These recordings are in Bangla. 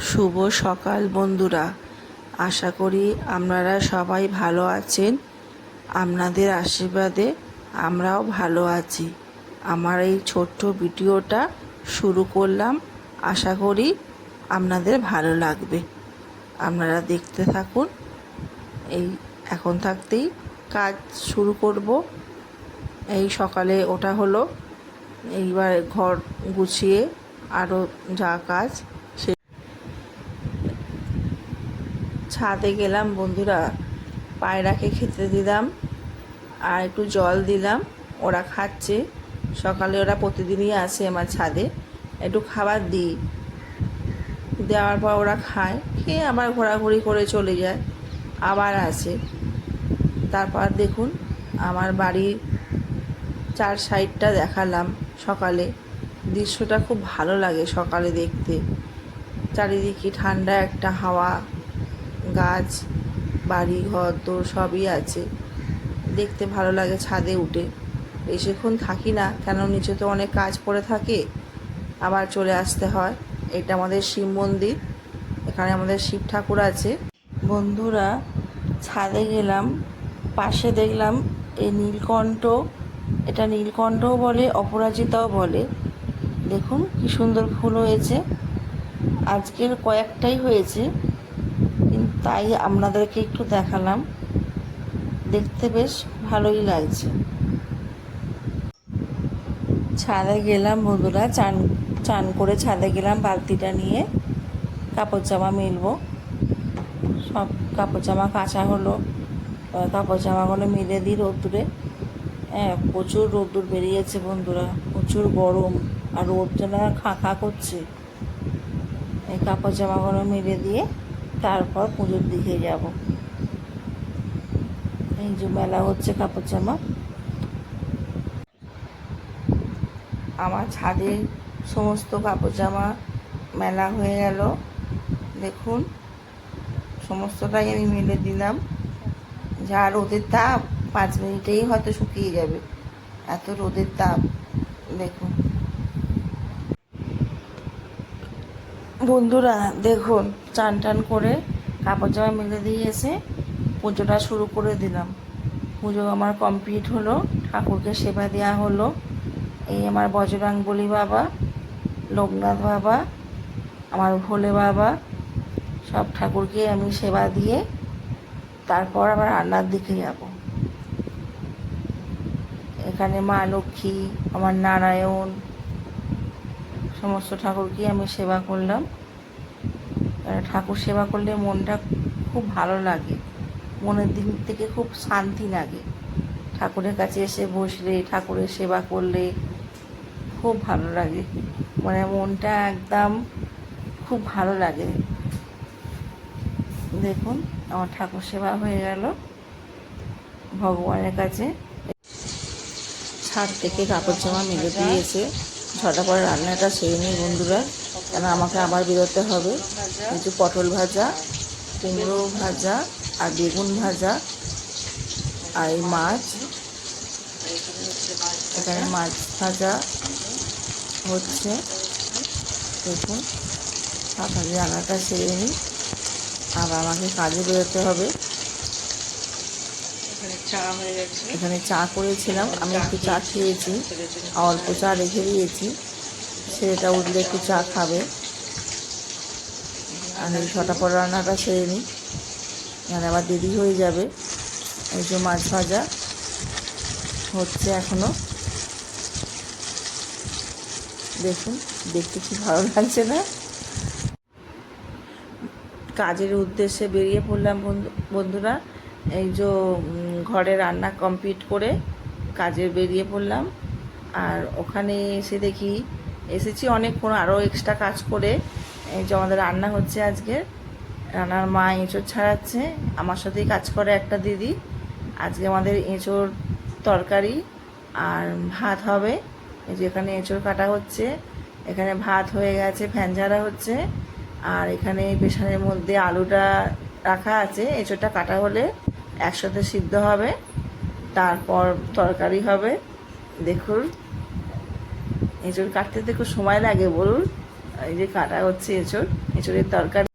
শুভ সকাল বন্ধুরা, আশা করি আপনারা সবাই ভালো আছেন। আপনাদের আশীর্বাদে আমরাও ভালো আছি। আমার এই ছোট্ট ভিডিওটা শুরু করলাম, আশা করি আপনাদের ভালো লাগবে। আপনারা দেখতে থাকুন। এই এখন থাকতেই কাজ শুরু করব। এই সকালে ওটা হলো, এইবার ঘর গুছিয়ে আরও যা কাজ, ছাদে গেলাম বন্ধুরা, পায়রাকে খেতে দিলাম আর একটু জল দিলাম। ওরা খাচ্ছে, সকালে ওরা প্রতিদিনই আসে আমার ছাদে, একটু খাবার দিই, দেওয়ার পর ওরা খায়, খেয়ে আবার ঘোরাঘুরি করে চলে যায়, আবার আসে। তারপর দেখুন আমার বাড়ির চার সাইডটা দেখালাম। সকালে দৃশ্যটা খুব ভালো লাগে সকালে দেখতে, চারিদিকে ঠান্ডা একটা হাওয়া, গাছ, বাড়ি ঘর তো সবই আছে, দেখতে ভালো লাগে। ছাদে উঠে বেশিক্ষণ থাকি না, কেন নিচে তো অনেক কাজ পড়ে থাকে, আবার চলে আসতে হয়। এটা আমাদের শিব মন্দির, এখানে আমাদের শিব ঠাকুর আছে। বন্ধুরা, ছাদে গেলাম, পাশে দেখলাম এই নীলকণ্ঠ, এটা নীলকণ্ঠও বলে, অপরাজিতাও বলে। দেখুন কি সুন্দর ফুল হয়েছে, আজকের কয়েকটাই হয়েছে, তাই আপনাদেরকে একটু দেখালাম, দেখতে বেশ ভালোই লাগছে। ছাদে গেলাম বন্ধুরা, চান চান করে ছাদে গেলাম, বালতিটা নিয়ে কাপড় জামা মেলবো। সব কাপড় জামা কাচা হলো, কাপড় জামাগুলো মেলে দিই রোদ্দুরে। প্রচুর রোদ্দুর বেরিয়েছে বন্ধুরা, প্রচুর গরম, আর রোদ যেন খাঁ খাঁ করছে। এই কাপড় জামাগুলো মেলে দিয়ে তারপর পুজোর দিকে যাব। এই যে মেলা হচ্ছে কাপড় জামা। আমার ছাদে সমস্ত কাপড় জামা মেলা হয়ে গেল, দেখুন সমস্তটাই আমি মেলে দিলাম। যা রোদের তাপ, 5 মিনিটেই হয়তো শুকিয়ে যাবে, এত রোদের তাপ। দেখুন বন্ধুরা, দেখুন চান টান করে কাপড় জামা মেলে দিয়ে এসে পুজোটা শুরু করে দিলাম। পুজো আমার কমপ্লিট হলো, ঠাকুরকে সেবা দেওয়া হলো। এই আমার বজরংবলী বাবা, লোকনাথ বাবা, আমার ভোলে বাবা, সব ঠাকুরকে আমি সেবা দিয়ে তারপর আবার রান্নার দিকে যাব। এখানে মা লক্ষ্মী, আমার নারায়ণ, সমস্ত ঠাকুরকে আমি সেবা করলাম। ঠাকুর সেবা করলে মনটা খুব ভালো লাগে, মনের দিক থেকে খুব শান্তি লাগে। ঠাকুরের কাছে এসে বসলে, ঠাকুরের সেবা করলে খুব ভালো লাগে, মানে মনটা একদম খুব ভালো লাগে। দেখুন আমার ঠাকুর সেবা হয়ে গেল ভগবানের কাছে। ছাদ থেকে কাপড় জামা মেলে দিয়েছে, ছটা পরে রান্নাটা সেরে নিই বন্ধুরা, কেন আমাকে আবার বেরোতে হবে। কিছু পটল ভাজা, কুমড়ো ভাজা, আর বেগুন ভাজা, আর এই মাছ, এখানে মাছ ভাজা হচ্ছে। দেখুন তাড়াতাড়ি রান্নাটা সেরে নিই, আবার আমাকে কাজে বেরোতে হবে। এখানে চা করেছিলাম, আমি একটু চা খেয়েছি, অল্প চা রেখে দিয়েছি, সেটা উঠলে একটু চা খাবে। আর এই ছটা পর রান্নাটা সেরে নিই, নাহলে আবার দেরি হয়ে যাবে। এই যে মাছ ভাজা হচ্ছে এখনো, দেখুন দেখতে কি ভালো লাগছে না। কাজের উদ্দেশ্যে বেরিয়ে পড়লাম বন্ধুরা। এই যে ঘরে রান্না কমপ্লিট করে কাজে বেরিয়ে পড়লাম, আর ওখানে এসে দেখি, এসেছি অনেকক্ষণ আরও এক্সট্রা কাজ করে। এই যে আমাদের রান্না হচ্ছে আজকে, রান্নার মা এঁচোড় ছাড়াচ্ছে, আমার সাথেই কাজ করে একটা দিদি। আজকে আমাদের এঁচোড় তরকারি আর ভাত হবে। এই যে এখানে এঁচোড় কাটা হচ্ছে, এখানে ভাত হয়ে গেছে, ফ্যান ঝাড়া হচ্ছে, আর এখানে বেসনের মধ্যে আলুটা রাখা আছে। এঁচোড়টা কাটা হলে একসাথে সিদ্ধ হবে, তারপর তরকারি হবে। দেখুন এঁচোড় কাটতে তো খুব সময় লাগে বলুন, এই যে কাটা হচ্ছে এঁচোড়। এঁচড়ের তরকারি।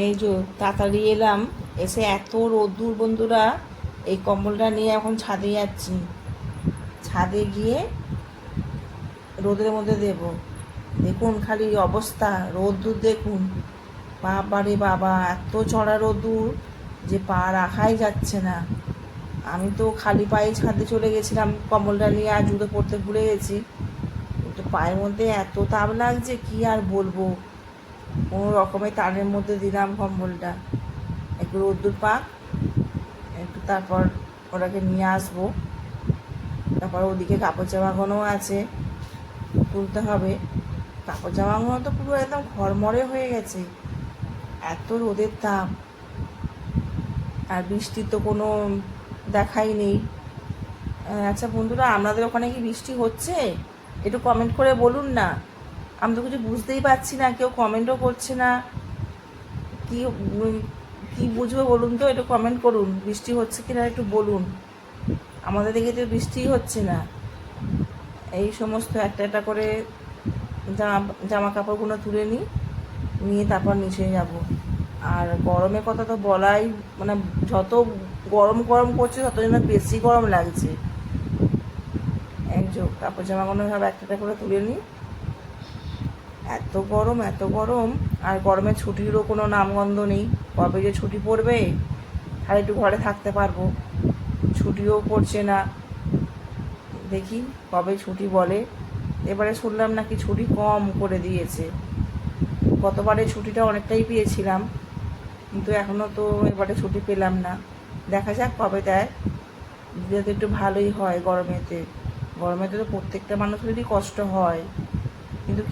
এই যে তাড়াতাড়ি এলাম, এসে এত রোদ্দুর বন্ধুরা, এই কম্বলটা নিয়ে এখন ছাদে যাচ্ছি। ছাদে গিয়ে রোদের মধ্যে দেব। দেখুন খালি অবস্থা, রোদ্দুর দেখুন, বাবারে বাবা, এত চড়া রোদ্দুর যে পা রাখাই যাচ্ছে না। আমি তো খালি পায়ে ছাদে চলে গেছিলাম কম্বলটা নিয়ে, আর জুতো পরতে ভুলে গেছি। তো পায়ের মধ্যে এত তাপ লাগছে কি আর বলবো। কোনো রকমের তারের মধ্যে দিলাম কম্বলটা, একটু রোদ্দুর পাক, একটু তারপর ওটাকে নিয়ে আসবো। তারপর ওদিকে কাপড় জামাগুলো আছে, তুলতে হবে। কাপড় জামাগুলো তো পুরো একদম ঘরমরে হয়ে গেছে, এত রোদের তাপ। আর বৃষ্টির তো কোনো দেখাই নেই। আচ্ছা বন্ধুরা, আপনাদের ওখানে কি বৃষ্টি হচ্ছে? একটু কমেন্ট করে বলুন না, আমি তো কিছু বুঝতেই পারছি না, কেউ কমেন্টও করছে না। কি কি বুঝবে বলুন তো, একটু কমেন্ট করুন, বৃষ্টি হচ্ছে কিনা একটু বলুন। আমাদের দিকে তো বৃষ্টিই হচ্ছে না। এই সমস্ত একটা একটা করে জামা কাপড়গুলো তুলে নিয়ে তারপর নিচে যাব। আর গরমের কথা তো বলাই, মানে যত গরম গরম করছে তত যেন বেশি গরম লাগছে। একজন কাপড় জামাগুলো সব একটা একটা করে তুলে নিই, এত গরম এত গরম। আর গরমের ছুটিরও কোনো নামগন্ধ নেই, কবে যে ছুটি পড়বে আর একটু ঘরে থাকতে পারবো। ছুটিও পড়ছে না, দেখি কবে ছুটি বলে। এবারে শুনলাম নাকি ছুটি কম করে দিয়েছে, গতবারে ছুটিটা অনেকটাই পেয়েছিলাম, কিন্তু এখনও তো এবারে ছুটি পেলাম না। দেখা যাক কবে দেয়, দিলে তো একটু ভালোই হয়। গরমেতে তো প্রত্যেকটা মানুষেরই কষ্ট হয়, কিন্তু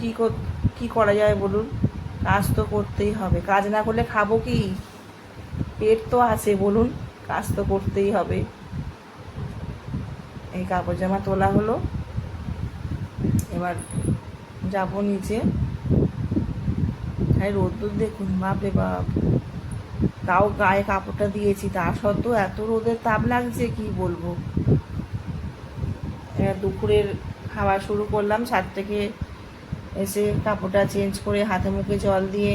কি করা যায় বলুন, কাজ তো করতেই হবে। কাজ না করলে খাবো কি? পেট তো আছে বলুন, কাজ তো করতেই হবে। এই কাপড় জামা তোলা হলো, এবার যাবো নিচে। তাই রোদ্দুর দেখুন, বাপরে বাপ, তাও গায়ে কাপড়টা দিয়েছি, তা সত্ত্বেও এত রোদের তাপ লাগছে কি বলবো। এবার দুপুরের খাওয়া শুরু করলাম, ছাদ থেকে এসে কাপড়টা চেঞ্জ করে হাতে মুখে জল দিয়ে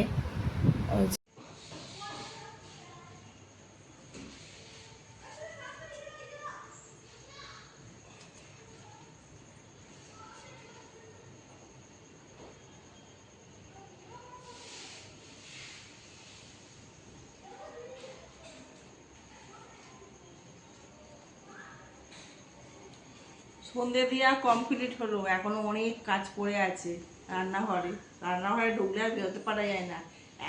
সন্ধে দিয়া কমপ্লিট হলো। এখনো অনেক কাজ পড়ে আছে রান্নাঘরে। রান্নাঘরে ঢুকলে আর বেরোতে পারা যায় না,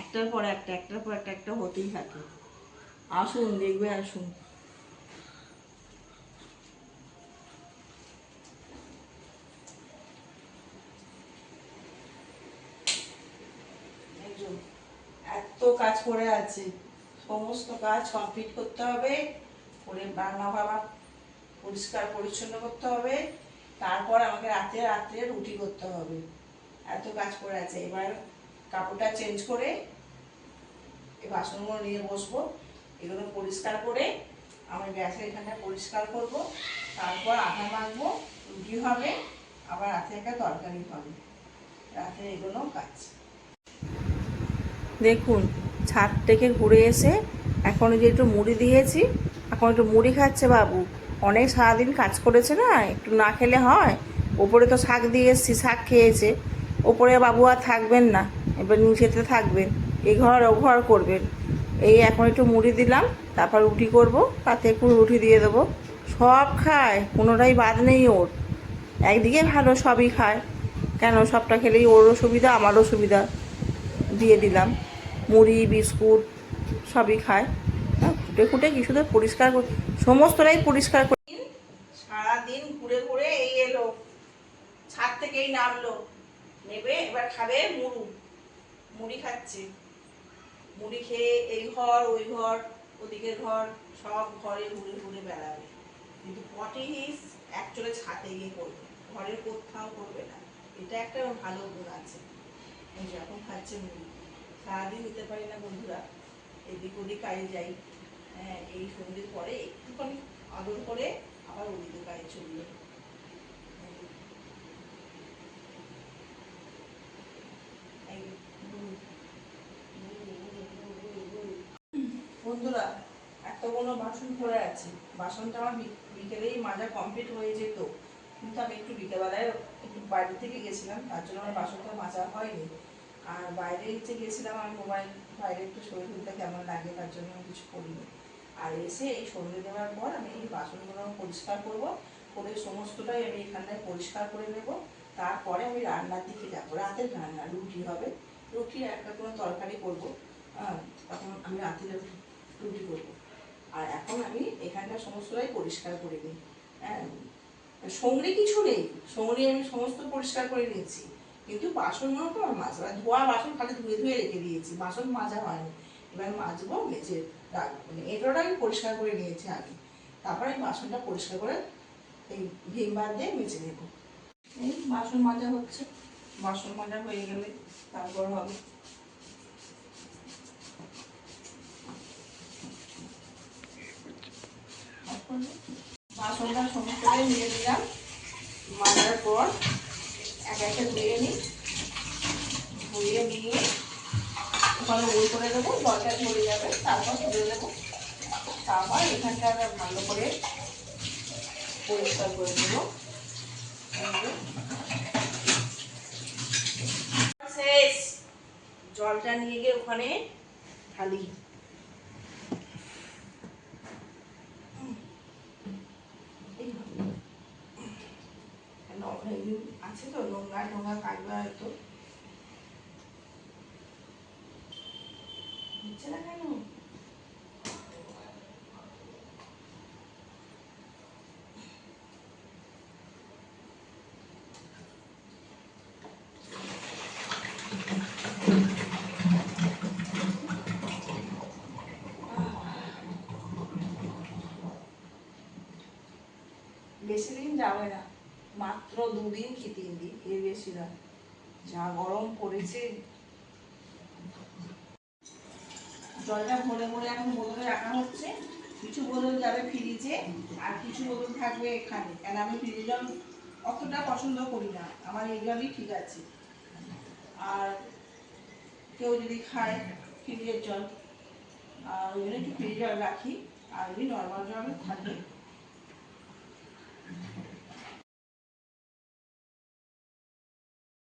একটার পর একটা একটার পর একটা একটা হতেই থাকে। আসুন দেখবে, আসুন। এত কাজ পড়ে আছে, সমস্ত কাজ কমপ্লিট করতে হবে, করে রান্নাঘর পরিষ্কার পরিচ্ছন্ন করতে হবে, তারপর আমাকে রাত্রে রাত্রে রুটি করতে হবে। এত কাজ পড়ে আছে। এবার কাপড়টা চেঞ্জ করে এই বাসনগুলো নিয়ে বসবো, এগুলো পরিষ্কার করে আমার গ্যাসের এখানটা পরিষ্কার করব, তারপর আটা মাখবো, রুটি হবে, আবার রাতে একটা তরকারি হবে। রাতে এগুলো কাজ। দেখুন, ছাদ থেকে ঘুরে এসে এখন যে একটু মুড়ি দিয়েছি, এখন একটু মুড়ি খাচ্ছে বাবু। অনেক সারাদিন কাজ করেছে না, একটু না খেলে হয়। ওপরে তো শাক দিয়ে এসছি, শাক খেয়েছে, ওপরে বাবু আর থাকবেন না, এবার নিচেতে থাকবেন, এ ঘর ও ঘর করবেন। এই এখন একটু মুড়ি দিলাম, তারপর রুটি করব, তাতে একটু রুটি দিয়ে দেবো। সব খায়, কোনোটাই বাদ নেই ওর। একদিকে ভালো, সবই খায়, কেন সবটা খেলেই ওরও সুবিধা আমারও সুবিধা, দিয়ে দিলাম। মুড়ি বিস্কুট সবই খায়। খুঁটে খুঁটে কি শুধু পরিষ্কার সমস্তটাই পরিষ্কার করে। সারাদিন ঘুরে ঘুরে এই এলো, ছাদ থেকেই নামলো, নেবে এবার খাবে মুড়ি খাচ্ছে। মুড়ি খেয়ে এই ঘর ওই ঘর ওদিকের ঘর সব ঘরে ঘুরে ঘুরে বেড়াবে, কিন্তু পটি হিস অ্যাকচুয়ালি ছাদে গিয়ে করবে, ঘরের কোথাও করবে না। এটা একটা ভালো গুণ আছে। এখন খাচ্ছে মুড়ি। সারাদিন নিতে পারি না বন্ধুরা, এদিক ওদিক কাজে যাই। হ্যাঁ, এই সন্ধ্যের পরে একটুখানি আদর করে আবার ওদিকে কাজে চললো। বন্ধুরা, এতগুলো বাসন পড়ে আছে। বাসনটা আমার বিকেলেই মাজা কমপ্লিট হয়ে যেত, কিন্তু আমি একটু বিকেলবেলায় একটু বাইরে থেকে গেছিলাম, তার জন্য আমার বাসনটা মাজা হয়নি। আর বাইরে যে গেছিলাম, আমি মোবাইল বাইরে একটু শরীরটা কেমন লাগে তার জন্য আমি কিছু করিনি। আর এসে এই সন্ধে দেওয়ার পর আমি এই বাসনগুলো পরিষ্কার করব, করে সমস্তটাই আমি এখানটায় পরিষ্কার করে নেব। তারপরে আমি রান্নার দিকে যাবো। রাতের রান্না রুটি হবে, রুটি একটা কোনো তরকারি করবো। তখন আমি রাতে রুটি করবো। আর এখন আমি এখানটা সমস্তটাই পরিষ্কার করে নিই। হ্যাঁ, সঙ্গে কিছু নেই, সঙ্গে আমি সমস্ত পরিষ্কার করে নিয়েছি, কিন্তু বাসনগুলো তো আমার মাজা, ধোয়া বাসন খালি ধুয়ে ধুয়ে রেখে দিয়েছি, বাসন মাজা হয়নি। এবার মাজবো, মেজে রাখবো। মানে এগুলোটা আমি পরিষ্কার করে নিয়েছি আগে, তারপরে আমি বাসনটা পরিষ্কার করে এই ভিম বার দিয়ে মেজে নেব। এই বাসন মাজা হচ্ছে, বাসন মাজা হয়ে গেলে তারপর হবে। বাসনটা সমস্তটাই নিয়ে দিলাম, মাজার পর এক একটা ধুয়ে নিই, ধুয়ে নিয়ে ওখানে ওই করে দেবো, জলটা ঝরে যাবে, তারপর তুলে দেবো। তারপর এখানটা ভালো করে পরিষ্কার করে দেবো। শেষ, জলটা নিয়ে গিয়ে ওখানে ঢালি। আছে তো নোংরা নোংরা কাটবে হয়তো, হচ্ছে না কেন? বেশি দিন যাবে না, মাত্র 2 দিন কি 3 দিন, এর বেশি না। যা গরম পড়েছে। জলটা ভরে ভরে এখন বোতলে রাখা হচ্ছে। কিছু বোতল যাবে ফ্রিজে, আর কিছু বোতল থাকবে এখানে, কেন আমি ফ্রিজে জল অতটা পছন্দ করি না, আমার এই জলই ঠিক আছে। আর কেউ যদি খায় ফ্রিজের জল, আর ওই জন্য একটু ফ্রিজে জল রাখি, আর ওই নর্মাল জল থাকে।